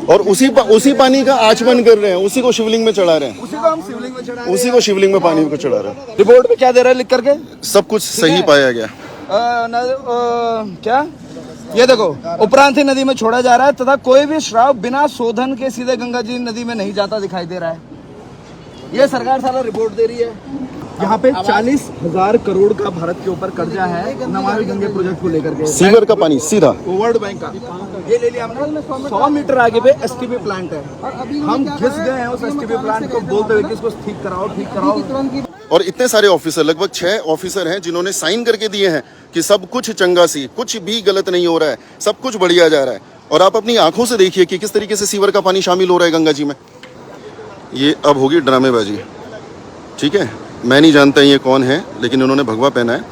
और उसी पानी का आचमन कर रहे हैं, उसी को शिवलिंग में चढ़ा रहे हैं, उसी को हम शिवलिंग में चढ़ा, उसी को शिवलिंग में पानी को चढ़ा रहे हैं। रिपोर्ट में क्या दे रहा है लिख करके? सब कुछ सही पाया गया। क्या ये देखो, उपरांति नदी में छोड़ा जा रहा है तथा कोई भी श्राव बिना शोधन के सीधे गंगा जी नदी में नहीं जाता दिखाई दे रहा है। ये सरकार सारा रिपोर्ट दे रही है। यहाँ पे 40,000 करोड़ का भारत के ऊपर कर्जा है नमामि गंगे प्रोजेक्ट को लेकर के। सीवर का पानी सीधा वर्ल्ड बैंक का ये ले लिया हमने। 100 मीटर आगे पे एसटीपी प्लांट है, हम घिस गए हैं उस एसटीपी प्लांट को बोलते हुए कि इसको ठीक कराओ ठीक कराओ। और इतने सारे ऑफिसर, लगभग 6 ऑफिसर हैं जिन्होंने साइन करके दिए हैं कि सब कुछ चंगा सी, कुछ भी गलत नहीं हो रहा है, सब कुछ बढ़िया जा रहा है। और आप अपनी आंखों से देखिए कि किस तरीके से सीवर का पानी शामिल हो रहा है गंगा जी में। ये अब होगी ड्रामेबाजी, ठीक है। मैं नहीं जानता ये कौन है, लेकिन उन्होंने भगवा पहना है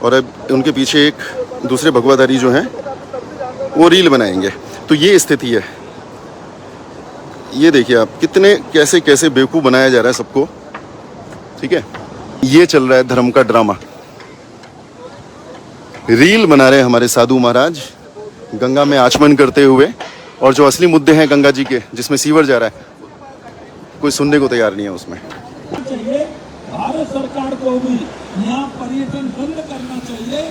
और अब उनके पीछे एक दूसरे भगवाधारी जो हैं वो रील बनाएंगे। तो ये स्थिति है। ये देखिए आप, कितने कैसे कैसे बेवकूफ़ बनाया जा रहा है सबको, ठीक है। ये चल रहा है धर्म का ड्रामा। रील बना रहे हैं हमारे साधु महाराज गंगा में आचमन करते हुए, और जो असली मुद्दे हैं गंगा जी के, जिसमें सीवर जा रहा है, कोई सुनने को तैयार नहीं है उसमें। भारत सरकार को भी यहाँ पर्यटन बंद करना चाहिए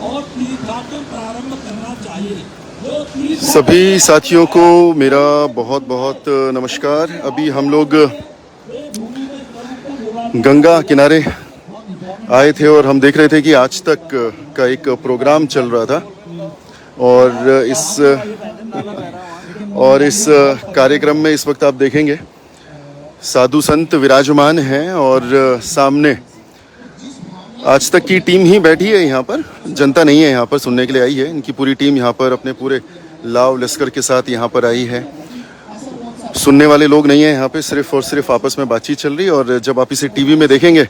और तीर्थयात्रा प्रारंभ करना चाहिए। सभी साथियों को मेरा बहुत बहुत नमस्कार। अभी हम लोग गंगा किनारे आए थे और हम देख रहे थे कि आज तक का एक प्रोग्राम चल रहा था, और इस कार्यक्रम में इस वक्त आप देखेंगे साधु संत विराजमान हैं और सामने आज तक की टीम ही बैठी है यहाँ पर। जनता नहीं है यहाँ पर, सुनने के लिए आई है। इनकी पूरी टीम यहाँ पर अपने पूरे लाव लश्कर के साथ यहाँ पर आई है। सुनने वाले लोग नहीं है यहाँ पे, सिर्फ और सिर्फ आपस में बातचीत चल रही है। और जब आप इसे टीवी में देखेंगे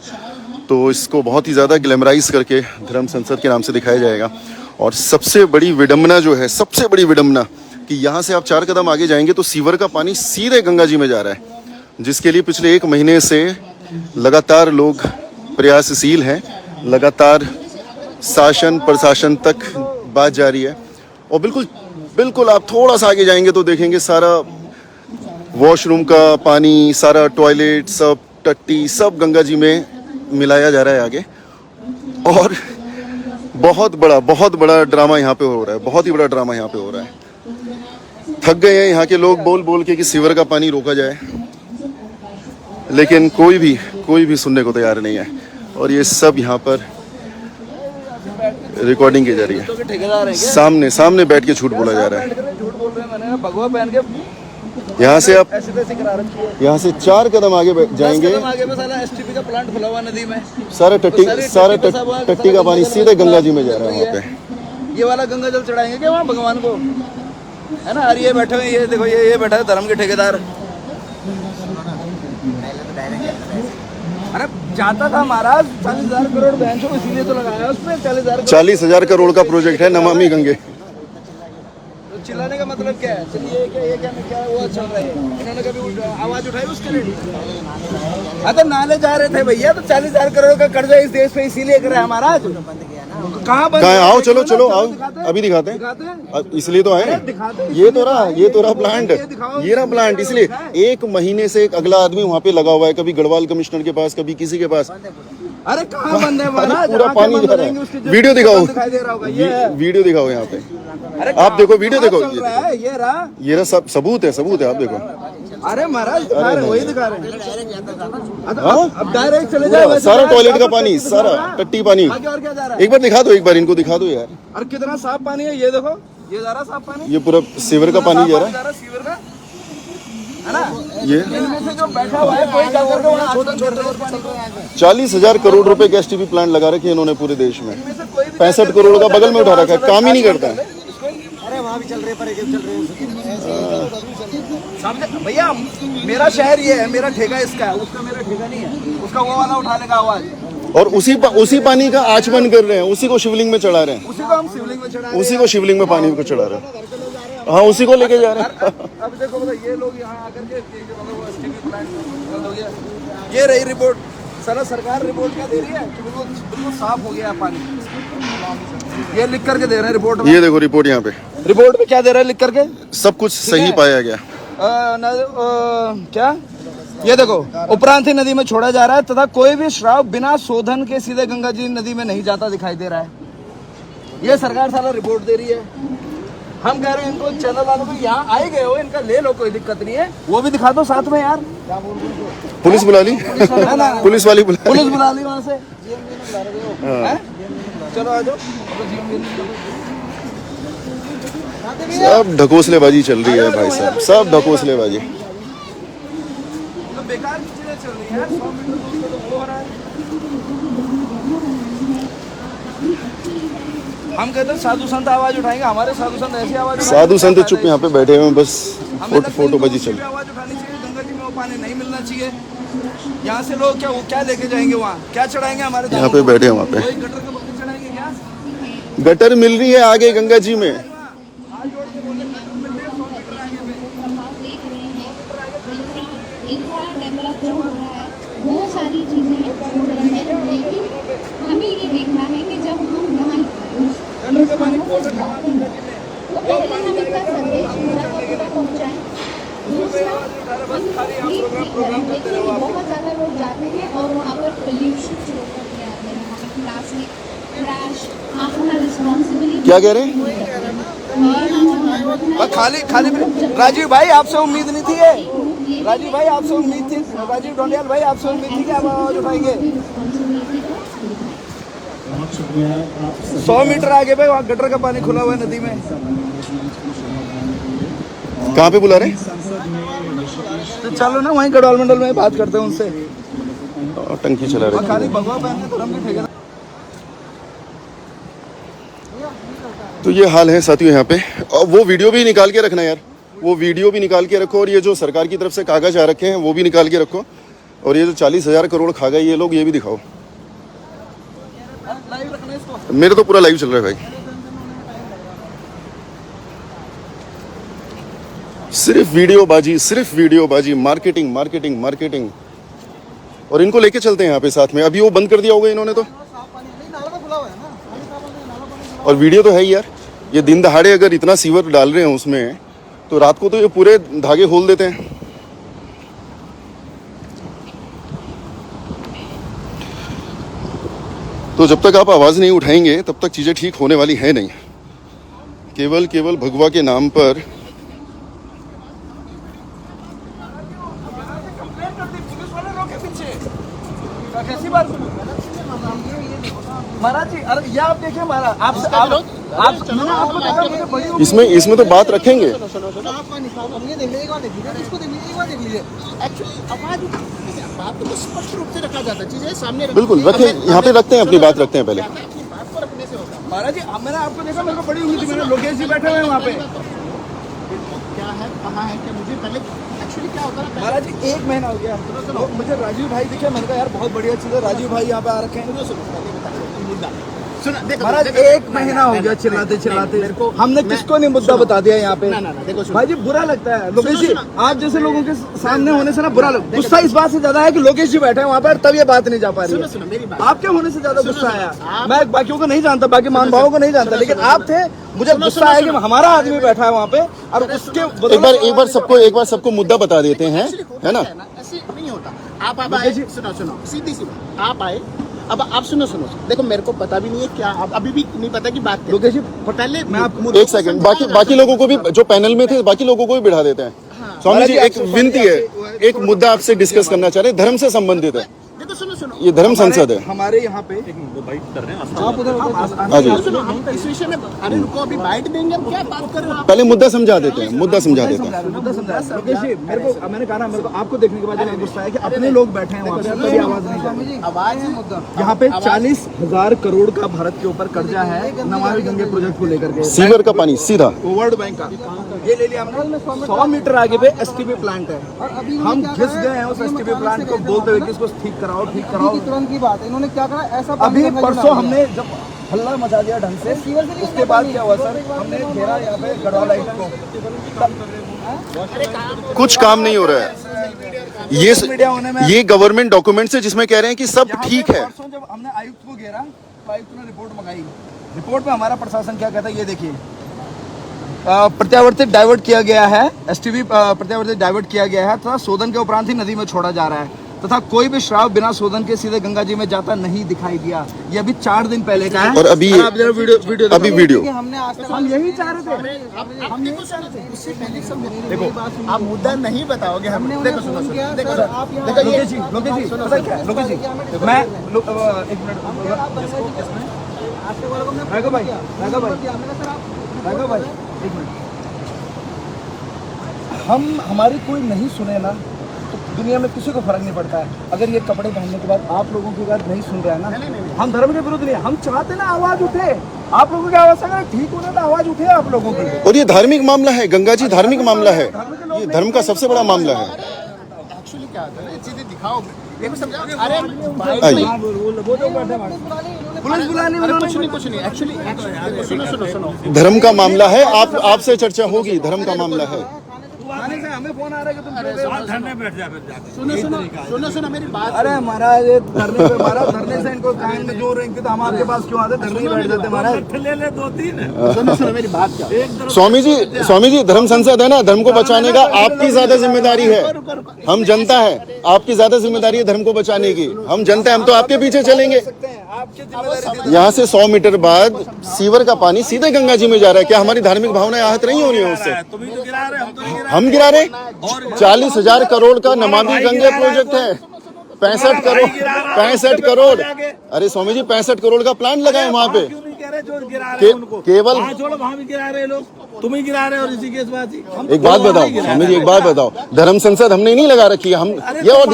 तो इसको बहुत ही ज़्यादा ग्लैमराइज करके धर्म संसद के नाम से दिखाया जाएगा। और सबसे बड़ी विडम्बना जो है, सबसे बड़ी विडम्बना, कि यहाँ से आप 4 कदम आगे जाएंगे तो सीवर का पानी सीधे गंगा जी में जा रहा है, जिसके लिए पिछले 1 महीने से लगातार लोग प्रयासशील हैं। लगातार शासन प्रशासन तक बात जारी है। और बिल्कुल आप थोड़ा सा आगे जाएंगे तो देखेंगे सारा वॉशरूम का पानी, सारा टॉयलेट, सब टट्टी, सब गंगा जी में मिलाया जा रहा है आगे। और बहुत बड़ा ड्रामा यहाँ पे हो रहा है, बहुत ही बड़ा ड्रामा यहाँ पे हो रहा है। थक गए हैं यहाँ के लोग बोल बोल के कि सीवर का पानी रोका जाए, लेकिन कोई भी सुनने को तैयार नहीं है। और ये सब यहाँ पर रिकॉर्डिंग की जा रही है, सामने बैठ के झूठ बोला जा रहा है। भगवा पहन के यहाँ से आप यहाँ से 4 कदम आगे जाएंगे, एसटीपी का प्लांट खुला हुआ नदी में, सारा टट्टी का पानी सीधे गंगा जी में जा रहा है। वहाँ पे ये वाला गंगा जल चढ़ाएंगे क्या वहाँ भगवान को, है ना। और ये बैठे हुए, ये देखो, ये बैठा है धर्म के ठेकेदार। अरे जाता था महाराज 40,000 करोड़ बैंक हो, इसीलिए तो लगाया उसमें 40,000 करोड़ का प्रोजेक्ट है नमामि गंगे। तो चिल्लाने का मतलब क्या है? चलिए क्या वो चल रहा है, इन्होंने कभी आवाज उठाई उसके लिए? तो नाले जा रहे थे भैया, तो 40,000 करोड़ का कर्जा इस देश पे इसीलिए कर रहा है महाराज। कहाँ आओ, चलो आओ, अभी दिखाते हैं। इसलिए तो आए। ये तो रहा प्लांट, ये रहा प्लांट। इसलिए 1 महीने से एक अगला आदमी वहाँ पे लगा हुआ है, कभी गढ़वाल कमिश्नर के पास, कभी किसी के पास। अरे कहाँ बंद है महाराज? पूरा पानी जा रहा है। वीडियो दिखाओ यहाँ पे। आप देखो, वीडियो देखो, ये रहा सब सबूत है आप देखो। अरे महाराज वही दिखा रहे हैं। अब डायरेक्ट चले जाओ, सारा टॉयलेट का पानी, सारा टट्टी पानी। और क्या जा रहा है? एक बार दिखा दो, इनको दिखा दो यार। अरे कितना साफ पानी है, ये देखो, ये जा रहा साफ पानी। ये पूरा सीवर का पानी जा रहा है, सीवर का, है ना। ये इनमें से जो बैठा हुआ है कोई जाकर के वहाँ छोटा 40,000 करोड़ रुपए के एसटीपी प्लांट लगा रखे हैं इन्होंने पूरे देश में। 65 करोड़ का बगल में उठा रखा है, काम ही नहीं करता है। अरे वहाँ भी चल रहे भैया, मेरा शहर ये है, मेरा ठेका इसका है, उसका मेरा ठेका नहीं है, उसका वो वाला उठाने का आवाज। और उसी पानी का आचमन कर रहे हैं, उसी को शिवलिंग में चढ़ा रहे हैं, उसी को हम शिवलिंग में चढ़ा रहे हैं, उसी को शिवलिंग में पानी को चढ़ा रहे हैं। हाँ, उसी को लेके जा रहे हैं। अब देखो ये लोग यहाँ आकर के एसटीपी प्लांट बंद हो गया। ये रही रिपोर्ट, सारा सरकार रिपोर्ट क्या दे रही है कि बिल्कुल साफ हो गया पानी। ये लिख करके दे रहे हैं रिपोर्ट में। ये देखो रिपोर्ट, यहाँ पे रिपोर्ट में क्या दे रहा है लिख करके? सब कुछ सही पाया गया। क्या ये देखो उपरांति नदी में छोड़ा जा रहा है तथा कोई भी श्राव बिना शोधन के सीधे गंगा जी नदी में नहीं जाता दिखाई दे रहा है। ये सरकार सारा रिपोर्ट दे रही है। हम कह रहे हैं इनको चैनल वालों को यहाँ आए गए हो, इनका ले लो, कोई दिक्कत नहीं है, वो भी दिखा दो साथ में यार। पुलिस बुला ली पुलिस वाली पुलिस बुला ली वहां से। चलो आ जाओ। सब ढकोसलेबाजी चल रही है भाई साहब, सब ढकोसलेबाजी। तो बेकार की चीजें चल रही है। 100 मीटर दूर पे तो वो हो रहा है। हम कहते हैं साधु संत आवाज उठाएंगे, हमारे साधु संत ऐसी आवाज उठाएंगे। साधु संत चुप यहाँ पे बैठे हुए बस फोटोबाजी चल रही है। आवाज उठानी चाहिए, गंगा जी में वो पानी नहीं मिलना चाहिए। यहाँ से लोग क्या लेके जाएंगे, वहाँ क्या चढ़ाएंगे हमारे यहाँ पे बैठे हैं वहाँ पे। गटर के बगल चढ़ाएंगे क्या? गटर मिल रही है आगे गंगा जी में। बहुत सारी चीजें हो रही हैं, लेकिन हमें ये देखना है कि जब हम वहाँ तो पहले हम इसका संदेश पूरा पहुँचाएं। दूसरा, बहुत ज़्यादा लोग जाते हैं और वहाँ पर पोल्यूशन छोड़ करके आते हैं, वहाँ पर प्लास्टिक ट्रैश अपना रिस्पॉन्सिबिलिटी। क्या कह रहे हैं? खाली राजीव भाई आपसे उम्मीद नहीं थी ये। राजीव भाई आपसे उम्मीद थी, राजीव ढोंडियाल भाई आपसे उम्मीद थी कि आप आवाज उठाएंगे। 100 मीटर आगे पे वहाँ गटर का पानी खुला हुआ है नदी में। कहाँ पे बुला रहे हैं? तो चलो ना वहीं गढ़वाल मंडल में बात करते हैं उनसे। टंकी चला रहे खाली भगवा पहन के धर्म के ठेकेदार। तो ये हाल है साथियों यहाँ पे। और वो वीडियो भी निकाल के रखना यार, वो वीडियो भी निकाल के रखो। और ये जो सरकार की तरफ से कागज आ रखे हैं वो भी निकाल के रखो। और ये जो 40,000 करोड़ खा गए ये लोग, ये भी दिखाओ। मेरे तो पूरा लाइव चल रहा है भाई। सिर्फ वीडियो बाजी, मार्केटिंग मार्केटिंग मार्केटिंग। और इनको लेके चलते हैं यहाँ पे साथ में। अभी वो बंद कर दिया होगा इन्होंने तो। और वीडियो तो है ही यार। ये दिन दहाड़े अगर इतना सीवर डाल रहे हैं उसमें, तो रात को तो ये पूरे धागे खोल देते हैं। तो जब तक आप आवाज नहीं उठाएंगे तब तक चीजें ठीक होने वाली है नहीं। केवल भगवा के नाम पर कैसी बात महाराज जी? अरे ये आप देखिए महाराज, आपको देखा मुझे बड़ी इसमें तो बात रखेंगे। स्पष्ट रूप से रखा जाता है, चीजें सामने बिल्कुल रखें, यहाँ पे रखते हैं, अपनी बात रखते हैं पहले। महाराज जी मैंने आपको देखा, मेरे को बड़ी उम्मीद थी। मैंने लोकेश जी बैठे हुए हैं वहाँ पे। क्या है, कहाँ है, क्या मुझे पहले एक्चुअली क्या होता है महाराज जी 1 महीना हो गया तो मुझे राजीव भाई दिखे। मैंने कहा यार बहुत बढ़िया चीज़ है, राजीव भाई यहाँ पे आ रखे हैं। महाराज 1 महीना हो गया चिल्लाते हमने किसको नहीं मुद्दा बता दिया यहाँ पे। देखो भाई जी बुरा लगता है लोकेश जी, आप जैसे लोगों के सामने होने से ना बुरा लगता है। गुस्सा इस बात से ज्यादा है कि लोकेश जी बैठे हैं वहाँ पर, तब ये बात नहीं जा पा रही है। मेरी बात, आपके होने से ज्यादा गुस्सा आया। मैं बाकियों को नहीं जानता, बाकी मान भावों को नहीं जानता, लेकिन आप थे, मुझे गुस्सा आया कि हमारा आदमी बैठा है वहाँ पे। और उसके एक बार सबको मुद्दा बता देते हैं, है ना? ऐसे नहीं होता। आप आए, सुनो सीधी सी बात, आप आए। अब आप सुनो देखो, मेरे को पता भी नहीं है क्या, अभी भी नहीं पता कि बात लोकेश जी पहले मैं आपको एक सेकंड, बाकी लोगों को भी, जो पैनल में थे बाकी लोगों को भी बिठा देते हैं। स्वामी जी एक विनती है, एक मुद्दा आपसे डिस्कस करना चाह रहे हैं, धर्म से संबंधित है। देखो सुनो ये धर्म संसद है। हमारे यहाँ पे आप उधर आ जाइए। सुनो, हम इस विषय में, अरे रुको, अभी बाइट देंगे, हम क्या बात कर रहे हो? पहले मुद्दा समझा देते हैं। मुद्दा समझा। लोकेश जी मेरे को, मैंने कहा ना, मेरे को आपको देखने के बाद जो गुस्सा है कि अपने लोग बैठे हैं वहाँ पे, तभी आवाज नहीं जा रही। आवाज है मुद्दा। यहाँ पे 40,000 करोड़ का भारत के ऊपर कर्जा है नमामि गंगे प्रोजेक्ट को लेकर के। सीवर का पानी सीधा वर्ल्ड बैंक का ये ले लिया हमने। 100 मीटर आगे पे STP प्लांट है। हम घिस गए हैं उस STP प्लांट को, बोलते हुए कि इसको ठीक कराओ। तुरंत की बात है, इन्होंने क्या करा ऐसा अभी परसों हमने जब हल्ला मचा दिया ढंग से, उसके बाद क्या हुआ सर, हमने घेरा यहाँ पे गढ़वाल लाइट को। कुछ काम नहीं हो रहा है। ये गवर्नमेंट डॉक्यूमेंट्स है जिसमें कह रहे हैं कि सब ठीक है। परसों जब हमने आयुक्त को घेरा तो आयुक्त ने रिपोर्ट मंगाई। रिपोर्ट में हमारा प्रशासन क्या कहता है ये देखिए। प्रत्यावर्तित डाइवर्ट किया गया है, एसटीपी प्रत्यावर्तित डाइवर्ट किया गया है तथा शोधन के उपरांत ही नदी में छोड़ा जा रहा है तथा कोई भी शराब बिना शोधन के सीधे गंगा जी में जाता नहीं दिखाई दिया। ये अभी 4 दिन पहले का है। और अभी आप जरा वीडियो अभी वीडियो हमने आज तक हम यही चाह रहे थे। हम यही चाह रहे थे, उससे पहले सब देखो आप मुद्दा नहीं बताओगे हम। हमने देखो उन्हें सुनो फोन किया, देखो सर, आप यहाँ देखो ये लोकेश जी पता क्या है? लोकेश जी मैं एक मिनट राघव भाई एक मिनट, हम हमारी कोई नहीं सुने ना तो दुनिया में किसी को फर्क नहीं पड़ता है। अगर ये कपड़े पहनने के बाद आप लोगों की बात नहीं सुन रहे हैं ना, हम धर्म के विरुद्ध नहीं, हम चाहते ना आवाज उठे, आप लोगों की आवाज अगर ठीक होना तो आवाज उठे आप लोगों की। और ये धार्मिक मामला है, गंगा जी धार्मिक मामला है, ये धर्म का सबसे बड़ा मामला है। एक्चुअली क्या होता है, ये चीजें दिखाओ, देखो समझा। अरे आइए पुलिस बुलानी अरे कुछ नहीं एक्चुअली सुनो धर्म का मामला है, आप आपसे चर्चा होगी, धर्म का मामला है। थाने से हमें फोन आ रहा है कि तुम सुनो मेरी बात। अरे महाराज ये धरने पे महाराज धरने से इनको कान में जोर रहे तो हम आपके पास क्यों आते, धरने ही बैठ जाते महाराज। सुनो मेरी बात क्या। स्वामी जी धर्म संसद है ना, धर्म को बचाने का आपकी ज्यादा जिम्मेदारी है। हम जनता है, आपकी ज्यादा जिम्मेदारी है धर्म को बचाने की। हम जनता है, हम तो आपके पीछे चलेंगे। यहाँ से 100 मीटर बाद सीवर का पानी सीधे गंगा जी में जा रहा है। क्या हमारी धार्मिक भावनाएं आहत नहीं हो रही है उससे? हम गिरा रहे। 40,000 करोड़ का नमामि गंगे प्रोजेक्ट है, 65 करोड़। अरे स्वामी जी 65 करोड़ का प्लान लगा है वहाँ पे। केवल तुम ही गिरा रहे हो ऋषिकेश वासी। एक बात बताओ स्वामी जी, एक बात बताओ, धर्म संसद हमने नहीं लगा रखी है। हम ये और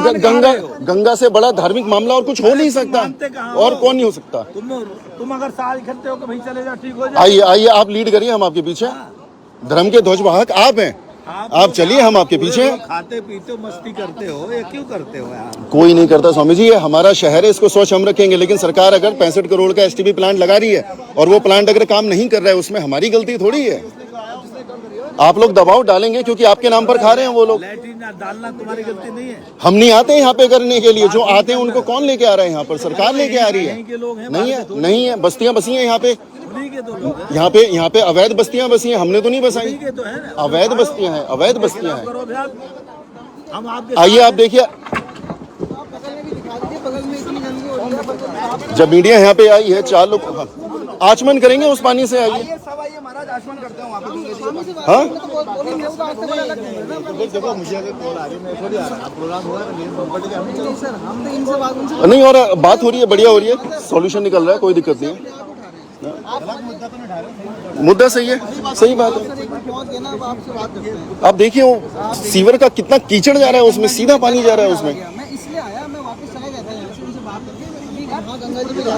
गंगा से बड़ा धार्मिक मामला और कुछ हो नहीं सकता, और कौन नहीं हो सकता। तुम अगर साथ इकट्ठे हो भाई चले जाओ, ठीक हो जाए। आइए आप लीड करिए, हम आपके पीछे। धर्म के ध्वजवाहक आप हैं, आप चलिए, हम आपके पीछे। खाते पीते हो, मस्ती करते हो, ये क्यों करते हो यार? कोई नहीं करता स्वामी जी, ये हमारा शहर है, इसको स्वच्छ हम रखेंगे। लेकिन सरकार अगर 65 करोड़ का एसटीपी प्लांट लगा रही है और वो प्लांट अगर काम नहीं कर रहा है, उसमें हमारी गलती थोड़ी है। आप लोग दबाव डालेंगे क्योंकि आपके नाम पर खा रहे हैं वो लोग। लैट्रिन डालना तुम्हारी गलती नहीं है। हम नहीं आते यहाँ पे करने के लिए, जो आते हैं उनको कौन लेके आ रहा है यहाँ पर? सरकार लेके आ रही है। नहीं है, बस्तियां बसी हैं यहाँ पे। यहाँ पे अवैध बस्तियां बसी हैं, हमने तो नहीं बसाई। अवैध बस्तियां हैं, अवैध बस्तियां हैं। आइए आप देखिए, जब मीडिया यहाँ पे आई है, 4 लोग आचमन करेंगे उस पानी से। आइए सब आइए महाराज, आचमन करते हैं वहाँ पे। हाँ नहीं, और बात हो रही है, बढ़िया हो रही है, सॉल्यूशन निकल रहा है, कोई दिक्कत नहीं है। मुद्दा सही है, सही बात है। आप देखिए वो सीवर का कितना कीचड़ जा रहा है उसमें, सीधा पानी जा रहा है उसमें। मैं इसलिए आया, मैं वापस चला गया था यहाँ से, उनसे बात करके वहाँ गंगा जी में जाना।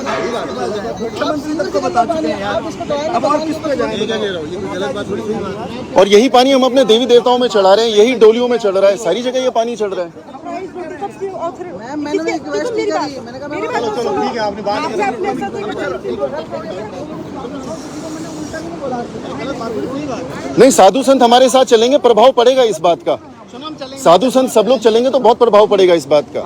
मुख्यमंत्री तक को बता चुके हैं यार, अब और किस पे जाएंगे? और यही पानी हम अपने देवी देवताओं में चढ़ा रहे हैं, यही डोलियों में चढ़ रहा है, सारी जगह ये पानी चढ़ रहा है। मैंने रिक्वेस्ट की, मैंने कहा ठीक है, आपने बात नहीं, साधु संत हमारे साथ चलेंगे, प्रभाव पड़ेगा इस बात का। साधु संत सब लोग चलेंगे तो बहुत प्रभाव पड़ेगा इस बात का।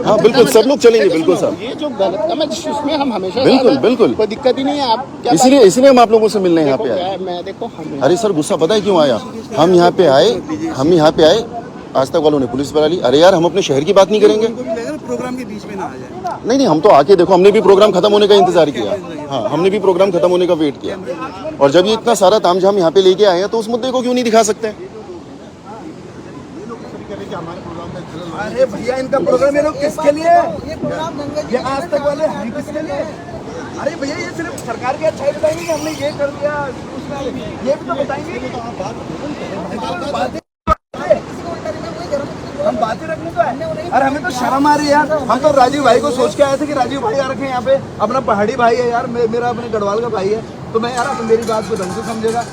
हाँ बिल्कुल, सब लोग चलेंगे, बिल्कुल साहब। ये जो गलत है उसमें हम हमेशा बिल्कुल कोई दिक्कत ही नहीं है। आप क्या इसलिए हम आप लोगों से मिलने यहाँ पे आए। मैं देखो अरे सर, गुस्सा पता है क्यों आया? हम यहाँ पे आए, आज तक वालों ने पुलिस बुला ली। अरे यार, हम अपने शहर की बात नहीं करेंगे? प्रोग्राम के बीच में ना आ जाए। नहीं, हम तो आके देखो, हमने भी प्रोग्राम खत्म होने का इंतजार किया। हाँ, हमने भी प्रोग्राम खत्म होने का वेट किया। और जब ये इतना सारा तामझाम यहाँ पे लेके आए हैं, तो उस मुद्दे को क्यों नहीं दिखा सकते? अरे भैया, इनका प्रोग्राम ये लोग किसके लिए? ये प्रोग्राम गंगा जी ये आज तक वाले हैं किसके लिए? अरे भैया, ये सिर्फ सरकार की अच्छाई बताएंगे कि हमने ये कर दिया, ये भी तो बताएंगे। हम बातें रखने तो है। अरे हमें तो शर्म आ रही है यार। हम तो राजीव भाई को सोच के आए थे कि राजीव भाई आ रखे हैं यहाँ पे, अपना पहाड़ी भाई है यार, मेरा अपने गढ़वाल का भाई है, तो मैं यार आप मेरी बात को ढंग से समझेगा।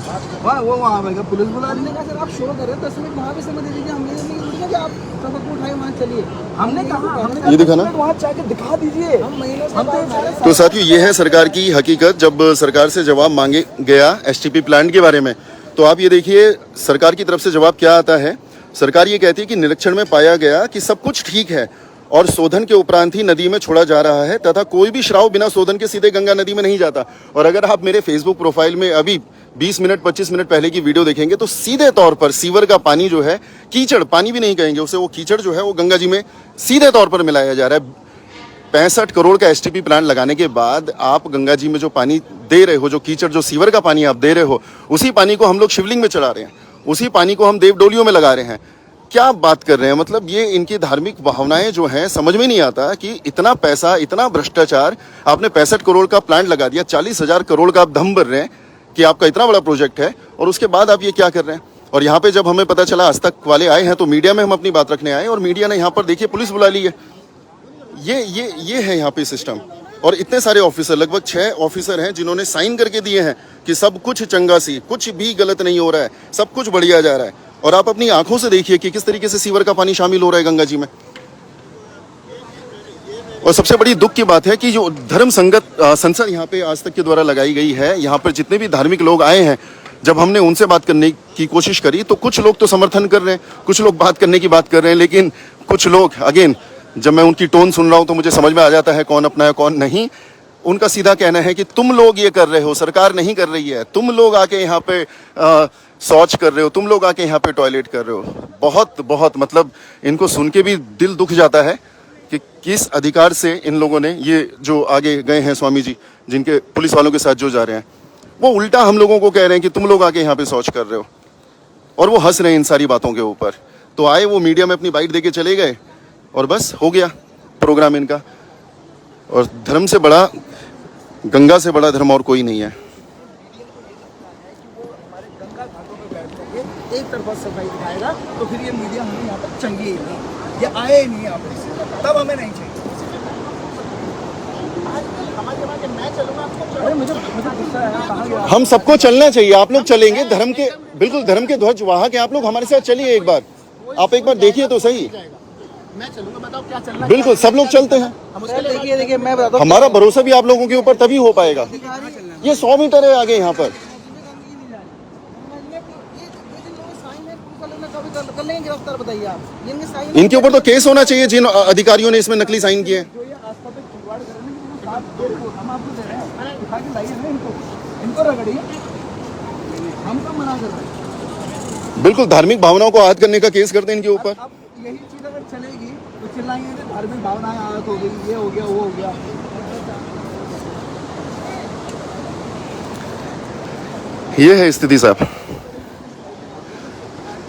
वहाँ भाई पुलिस बुला ली। सर, आप शो करें 10 मिनट वहाँ भी समय दे दीजिए। हमने नहीं कि आप सबको उठाए वहाँ चलिए। हमने कहा ये दिखा ना, वहाँ जाके दिखा दीजिए। हम महीने से तो साथियों, ये है सरकार की हकीकत। जब सरकार से जवाब मांगे गया एसटीपी प्लांट के बारे में, तो आप ये देखिए सरकार की तरफ से जवाब क्या आता है। सरकार ये कहती है कि निरीक्षण में पाया गया कि सब कुछ ठीक है, और शोधन के उपरांत ही नदी में छोड़ा जा रहा है तथा कोई भी शराब बिना शोधन के सीधे गंगा नदी में नहीं जाता। और अगर आप मेरे फेसबुक प्रोफाइल में अभी 20 मिनट 25 मिनट पहले की वीडियो देखेंगे तो सीधे तौर पर सीवर का पानी जो है, कीचड़ पानी भी नहीं कहेंगे उसे, वो कीचड़ जो है वो गंगा जी में सीधे तौर पर मिलाया जा रहा है। 65 करोड़ का एसटीपी प्लांट लगाने के बाद आप गंगा जी में जो पानी दे रहे हो, जो कीचड़ जो सीवर का पानी आप दे रहे हो, उसी पानी को हम लोग शिवलिंग में चढ़ा रहे हैं, उसी पानी को हम देवडोलियों में लगा रहे हैं। क्या बात कर रहे हैं? मतलब ये इनकी धार्मिक भावनाएं जो हैं समझ में नहीं आता कि इतना पैसा, इतना भ्रष्टाचार, आपने 65 करोड़ का प्लांट लगा दिया, 40,000 करोड़ का आप दम भर रहे हैं कि आपका इतना बड़ा प्रोजेक्ट है, और उसके बाद आप ये क्या कर रहे हैं। और यहाँ पे जब हमें पता चला, आज तक वाले आए हैं तो मीडिया में हम अपनी बात रखने आए, और मीडिया ने यहाँ पर देखिए पुलिस बुला ली है। ये है यहाँ पे सिस्टम। और इतने सारे ऑफिसर, लगभग 6 ऑफिसर हैं जिन्होंने साइन करके दिए हैं कि सब कुछ चंगा सी, कुछ भी गलत नहीं हो रहा है, सब कुछ बढ़िया जा रहा है। और आप अपनी आंखों से देखिए कि किस तरीके से सीवर का पानी शामिल हो रहा है गंगा जी में। और सबसे बड़ी दुख की बात है कि जो धर्म संसद यहाँ पे आज तक के द्वारा लगाई गई है, यहाँ पर जितने भी धार्मिक लोग आए हैं, जब हमने उनसे बात करने की कोशिश करी तो कुछ लोग तो समर्थन कर रहे हैं, कुछ लोग बात करने की बात कर रहे हैं, लेकिन कुछ लोग, अगेन जब मैं उनकी टोन सुन रहा हूं तो मुझे समझ में आ जाता है कौन अपना है कौन नहीं। उनका सीधा कहना है कि तुम लोग ये कर रहे हो, सरकार नहीं कर रही है, तुम लोग आके यहाँ पे शौच कर रहे हो, तुम लोग आके यहाँ पे टॉयलेट कर रहे हो। बहुत मतलब इनको सुन के भी दिल दुख जाता है कि किस अधिकार से इन लोगों ने, ये जो आगे गए हैं स्वामी जी, जिनके पुलिस वालों के साथ जो जा रहे हैं, वो उल्टा हम लोगों को कह रहे हैं कि तुम लोग आके यहाँ पे शौच कर रहे हो, और वो हंस रहे हैं इन सारी बातों के ऊपर। तो आए वो मीडिया में अपनी बाइट देके चले गए और बस हो गया प्रोग्राम इनका। और धर्म से बड़ा, गंगा से बड़ा धर्म और कोई नहीं है। एक तरफा सफाई दिखाएगा तो फिर ये मीडिया हमें यहाँ पर चाहिए ही नहीं, ये आए ही नहीं यहाँ पर, तब हमें नहीं चाहिए। अरे मुझे गुस्सा है, कहाँ गया? हम सबको चलना चाहिए, आप लोग चलेंगे धर्म के, बिल्कुल धर्म के ध्वज वाहक हैं आप लोग, हमारे साथ चलिए एक बार, आप एक बार देखिए तो सही। मैं चलूंगा, बताओ क्या चलना है? बिल्कुल सब लोग चलते हैं, देखिए मैं बताता हूँ, हमारा भरोसा भी आप लोगों के ऊपर तभी हो पाएगा। ये 100 मीटर है आगे यहाँ पर। कर लेंगे गिरफ्तार, बताइए आप। जिनके साइन इनके ऊपर तो केस होना चाहिए जिन अधिकारियों ने इसमें नकली साइन किए। जो ये आस्था पे खिलवाड़ कर रहे हैं, साथ दो हम आपको दे रहे हैं, उठा के लाइए ना इनको रगड़िए, हम कब मना कर रहे हैं? बिल्कुल धार्मिक भावनाओं को आहत करने का केस करते हैं इनके ऊपर। अब यही चीज अगर चलेगी तो चिल्लाएंगे कि धार्मिक भावनाएं आहत हो गई, ये हो गया, वो हो गया। ये है स्थिति साहब।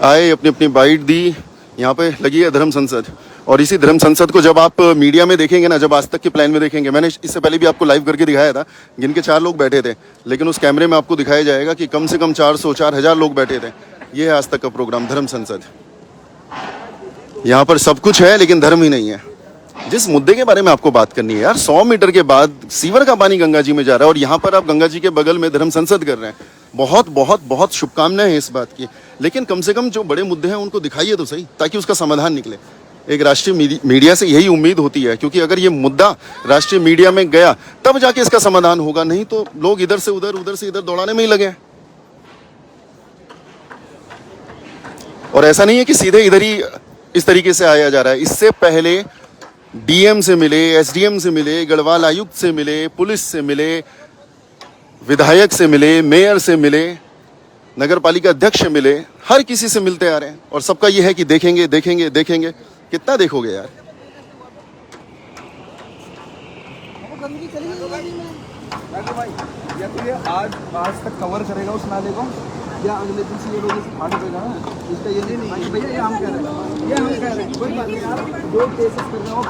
आए, अपनी अपनी बाइट दी, यहाँ पे लगी है धर्म संसद। और इसी धर्म संसद को जब आप मीडिया में देखेंगे ना, जब आज तक के प्लान में देखेंगे, मैंने इससे पहले भी आपको लाइव करके दिखाया था, जिनके 4 लोग बैठे थे, लेकिन उस कैमरे में आपको दिखाया जाएगा कि कम से कम 400-4,000 लोग बैठे थे। ये है आज तक का प्रोग्राम धर्म संसद। यहाँ पर सब कुछ है लेकिन धर्म ही नहीं है। जिस मुद्दे के बारे में आपको बात करनी है यार, 100 मीटर के बाद सीवर का पानी गंगा जी में जा रहा है और यहाँ पर आप गंगा जी के बगल में धर्म संसद कर रहे हैं। बहुत शुभकामनाएं हैं इस बात की, लेकिन कम से कम जो बड़े मुद्दे हैं उनको दिखाइए तो सही, ताकि उसका समाधान निकले। एक राष्ट्रीय मीडिया से यही उम्मीद होती है, क्योंकि अगर ये मुद्दा राष्ट्रीय मीडिया में गया तब जाके इसका समाधान होगा, नहीं तो लोग इधर से उधर दौड़ाने में ही लगे हैं। और ऐसा नहीं है कि सीधे इधर ही इस तरीके से आया जा रहा है। इससे पहले डीएम से मिले, एसडीएम से मिले, गढ़वाल आयुक्त से मिले, पुलिस से मिले, विधायक से मिले, मेयर से मिले, नगर पालिका अध्यक्ष से मिले, हर किसी से मिलते आ रहे हैं और सबका यह है कि देखेंगे। कितना देखोगे यार? गंदगी चली गई में। भाई या तो ये आज तक कवर करेगा उस नाले को, या अगले दिन से ये लोग इसे फाड़ देगा ना, इसका ये नहीं भैया, ये हम कह रहे हैं, कोई बात नहीं यार, जो केसेस कर रहे हो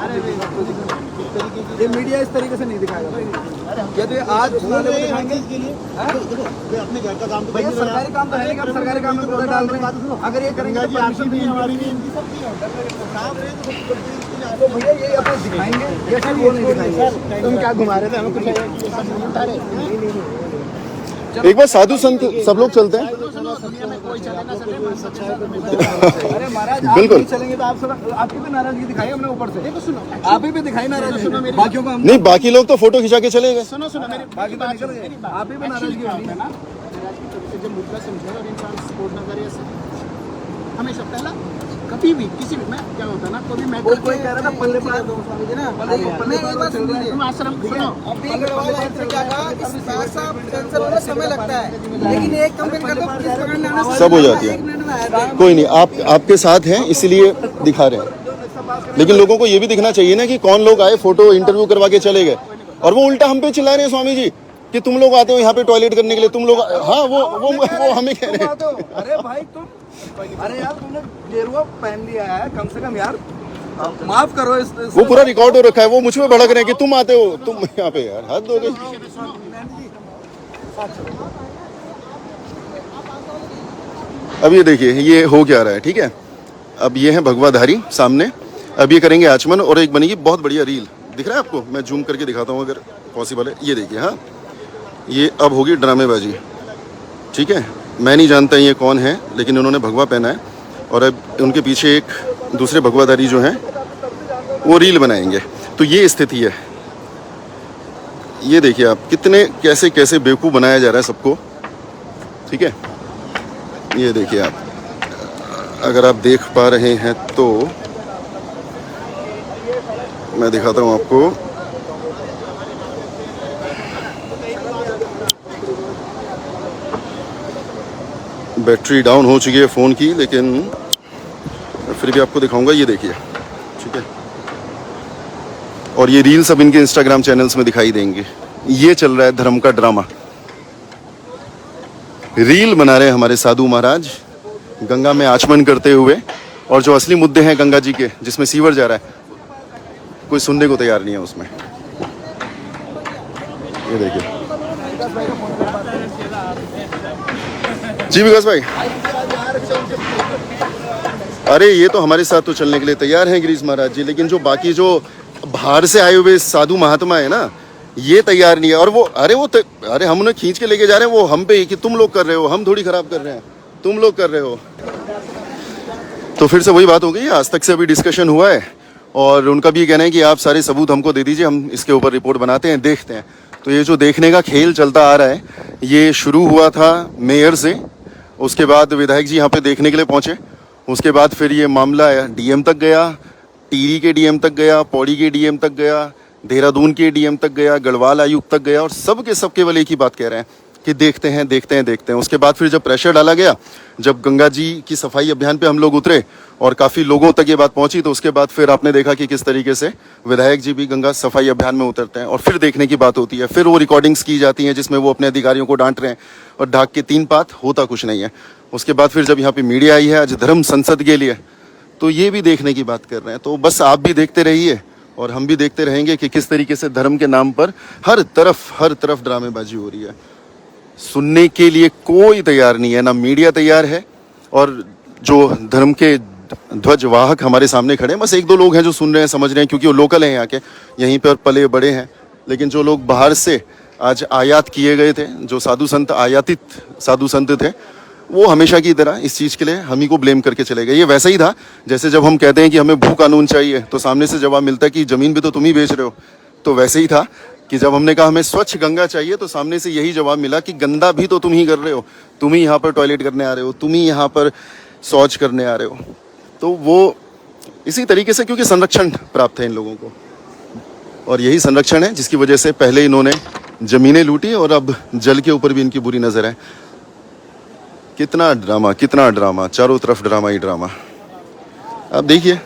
ये मीडिया इस तरीके से नहीं दिखाएगा। या तो ये आज उस नाले को दिखाएंगे, अपने घर का काम तो भैया सरकारी काम तो है नहीं, अब सरकारी काम में पूरा डाल रहे हैं। अगर ये करेंगे तो परमिशन भी हमारी भी, इनकी तो भैया ये अपने दिखाएंगे, ये सब वो नहीं दिखाएंगे। तुम क्या घुमा रहे थे हमें? कुछ एक बार साधु संत सब लोग चलते हैं। अरे महाराज आप बिल्कुल नहीं चलेंगे तो आपकी भी नाराजगी दिखाई हमने ऊपर से, आप ही भी दिखाई नाराजगी, बाकियों का हम नहीं, बाकी लोग तो फोटो खिंचा के चले गए। सुनो मेरी बाकी तो निकल गए, आप ही भी नाराजगी होगी ना। जब मुद्दा समझे और इंसान सपोर्ट ना करे, हमेशा पहला कभी भी किसी भी मैं क्या होता है ना कभी मैं वो कोई कह रहा था पल्ले पर स्वामी जी ना पल्ले मैं एक बात सुन लीजिए। तुम आश्रम सुनो अभी अग्रवाल आयुक्त ने क्या कहा कि पैसा कैंसिल होने समय लगता है, लेकिन एक कंप्लेन कर दो पुलिस पकड़ने आने से सब हो जाती है। 1 मिनट में आया था। कोई नहीं, आप आपके साथ हैं इसीलिए दिखा रहे हैं, लेकिन लोगों को ये भी दिखना चाहिए ना कि कौन लोग आए, फोटो इंटरव्यू करवा के चले गए, और वो उल्टा हम पे चिल्ला रहे हैं स्वामी जी कि तुम लोग आते हो यहाँ पे टॉयलेट करने के लिए, तुम लोग। हाँ, वो हमें कह रहे हैं। अरे भाई तुम, अरे यार तुमने गेरुआ पहन लिया है, कम से कम यार माफ करो इस वो पूरा रिकॉर्ड हो रखा है, वो मुझ पे भड़क रहे हैं कि तुम आते हो, तुम यहाँ पे। यार हद हो गई। अब ये देखिए ये हो क्या रहा है, ठीक है। अब ये है भगवाधारी सामने, अब ये करेंगे आचमन और एक बनेगी बहुत बढ़िया रील। दिख रहा है आपको? मैं जूम करके दिखाता हूँ अगर पॉसिबल है। ये देखिए, हाँ ये अब होगी ड्रामेबाजी, ठीक है। मैं नहीं जानता ये कौन है, लेकिन उन्होंने भगवा पहना है और अब उनके पीछे एक दूसरे भगवाधारी जो हैं वो रील बनाएंगे। तो ये स्थिति है। ये देखिए आप कितने कैसे कैसे बेवकूफ़ बनाया जा रहा है सबको, ठीक है। ये देखिए आप, अगर आप देख पा रहे हैं तो मैं दिखाता हूँ आपको। बैटरी डाउन हो चुकी है फ़ोन की, लेकिन फिर भी आपको दिखाऊंगा। ये देखिए, ठीक है। और ये रील सब इनके इंस्टाग्राम चैनल्स में दिखाई देंगे। ये चल रहा है धर्म का ड्रामा। रील बना रहे हैं हमारे साधु महाराज गंगा में आचमन करते हुए, और जो असली मुद्दे हैं गंगा जी के, जिसमें सीवर जा रहा है, कोई सुनने को तैयार नहीं है उसमें। ये देखिए जी विकास भाई। अरे ये तो हमारे साथ तो चलने के लिए तैयार हैं गिरीश महाराज जी, लेकिन जो बाकी जो बाहर से आए हुए साधु महात्मा है ना, ये तैयार नहीं है। और वो अरे हम उन्हें खींच के लेके जा रहे हैं, वो हम पे कि तुम लोग कर रहे हो, हम थोड़ी खराब कर रहे हैं, तुम लोग कर रहे हो। तो फिर से वही बात हो गई। आज तक से अभी डिस्कशन हुआ है और उनका भी ये कहना है कि आप सारे सबूत हमको दे दीजिए, हम इसके ऊपर रिपोर्ट बनाते हैं, देखते हैं। तो ये जो देखने का खेल चलता आ रहा है, ये शुरू हुआ था मेयर से, उसके बाद विधायक जी यहाँ पे देखने के लिए पहुँचे, उसके बाद फिर ये मामला डीएम तक गया, टिहरी के डीएम तक गया, पौड़ी के डीएम तक गया, देहरादून के डीएम तक गया, गढ़वाल आयुक्त तक गया, और सब केवल एक ही बात कह रहे हैं कि देखते हैं देखते हैं देखते हैं। उसके बाद फिर जब प्रेशर डाला गया, जब गंगा जी की सफाई अभियान पे हम लोग उतरे और काफ़ी लोगों तक ये बात पहुंची, तो उसके बाद फिर आपने देखा कि किस तरीके से विधायक जी भी गंगा सफाई अभियान में उतरते हैं और फिर देखने की बात होती है। फिर वो रिकॉर्डिंग्स की जाती हैं जिसमें वो अपने अधिकारियों को डांट रहे हैं और ढाक के 3 बात, होता कुछ नहीं है। उसके बाद फिर जब यहाँ पे मीडिया आई है आज धर्म संसद के लिए, तो ये भी देखने की बात कर रहे हैं। तो बस आप भी देखते रहिए और हम भी देखते रहेंगे कि किस तरीके से धर्म के नाम पर हर तरफ ड्रामेबाजी हो रही है। सुनने के लिए कोई तैयार नहीं है, ना मीडिया तैयार है, और जो धर्म के ध्वजवाहक हमारे सामने खड़े हैं, बस 1-2 लोग हैं जो सुन रहे हैं, समझ रहे हैं, क्योंकि वो लोकल हैं यहाँ के, यहीं पे और पले बड़े हैं। लेकिन जो लोग बाहर से आज आयात किए गए थे, जो साधु संत आयातित साधु संत थे, वो हमेशा की तरह इस चीज़ के लिए हम ही को ब्लेम करके चले गए। ये वैसा ही था जैसे जब हम कहते हैं कि हमें भू कानून चाहिए, तो सामने से जवाब मिलता है कि ज़मीन भी तो तुम ही बेच रहे हो। तो वैसे ही था कि जब हमने कहा हमें स्वच्छ गंगा चाहिए, तो सामने से यही जवाब मिला कि गंदा भी तो तुम ही कर रहे हो, तुम ही यहाँ पर टॉयलेट करने आ रहे हो, तुम ही यहाँ पर शौच करने आ रहे हो। तो वो इसी तरीके से, क्योंकि संरक्षण प्राप्त है इन लोगों को, और यही संरक्षण है जिसकी वजह से पहले इन्होंने ज़मीनें लूटी और अब जल के ऊपर भी इनकी बुरी नज़र है। कितना ड्रामा, चारों तरफ ड्रामा ही ड्रामा। अब देखिए